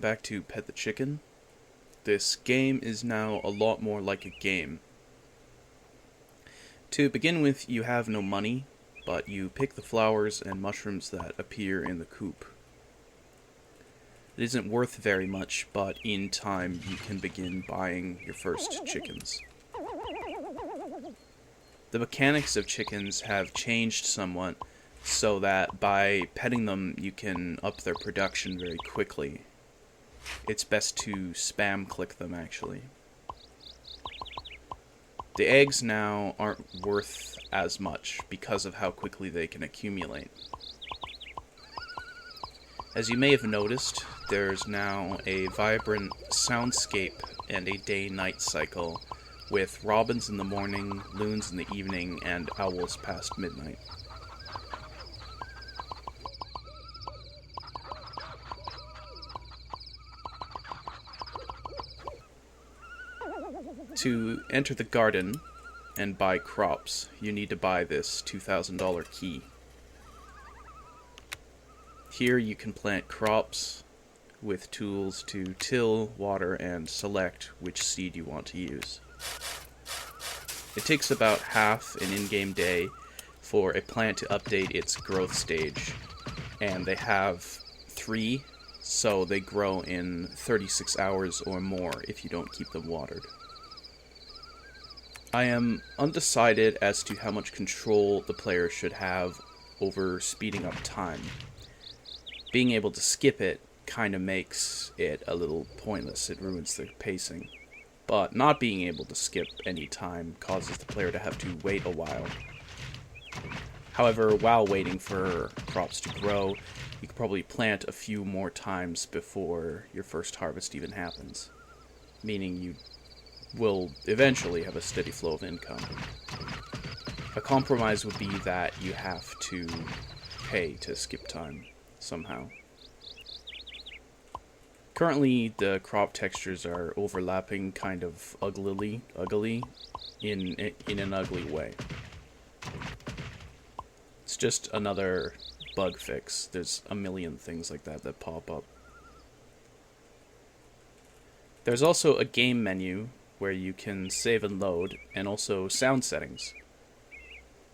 back to Pet the Chicken. This game is now a lot more like a game. To begin with, you have no money, but you pick the flowers and mushrooms that appear in the coop. It isn't worth very much, but in time you can begin buying your first chickens. The mechanics of chickens have changed somewhat, so that by petting them you can up their production very quickly. It's best to spam click them, actually. The eggs now aren't worth as much because of how quickly they can accumulate. As you may have noticed, there's now a vibrant soundscape and a day-night cycle, with robins in the morning, loons in the evening, and owls past midnight. To enter the garden and buy crops, you need to buy this $2,000 key. Here you can plant crops with tools to till, water, and select which seed you want to use. It takes about half an in-game day for a plant to update its growth stage, and they have 3, so they grow in 36 hours or more if you don't keep them watered. I am undecided as to how much control the player should have over speeding up time. Being able to skip it kind of makes it a little pointless, it ruins the pacing. But not being able to skip any time causes the player to have to wait a while. However, while waiting for crops to grow, you can probably plant a few more times before your first harvest even happens, meaning you will eventually have a steady flow of income. A compromise would be that you have to pay to skip time somehow. Currently, the crop textures are overlapping kind of ugly in an ugly way. It's just another bug fix. There's a million things like that pop up. There's also a game menu where you can save and load, and also sound settings.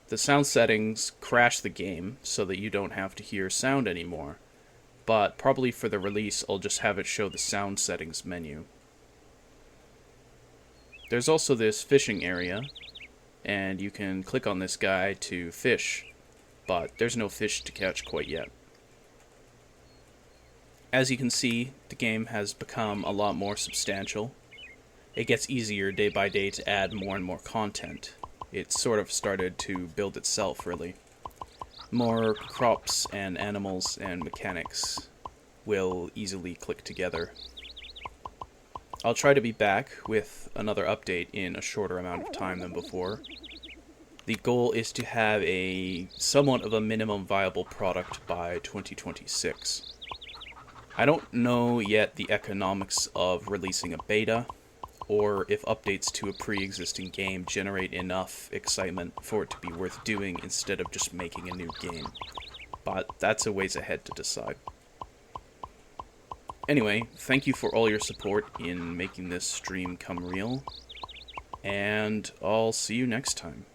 The sound settings crash the game so that you don't have to hear sound anymore, but probably for the release I'll just have it show the sound settings menu. There's also this fishing area, and you can click on this guy to fish, but there's no fish to catch quite yet. As you can see, the game has become a lot more substantial. It gets easier day by day to add more and more content. It sort of started to build itself, really. More crops and animals and mechanics will easily click together. I'll try to be back with another update in a shorter amount of time than before. The goal is to have a somewhat of a minimum viable product by 2026. I don't know yet the economics of releasing a beta, or if updates to a pre-existing game generate enough excitement for it to be worth doing instead of just making a new game. But that's a ways ahead to decide. Anyway, thank you for all your support in making this stream come real, and I'll see you next time.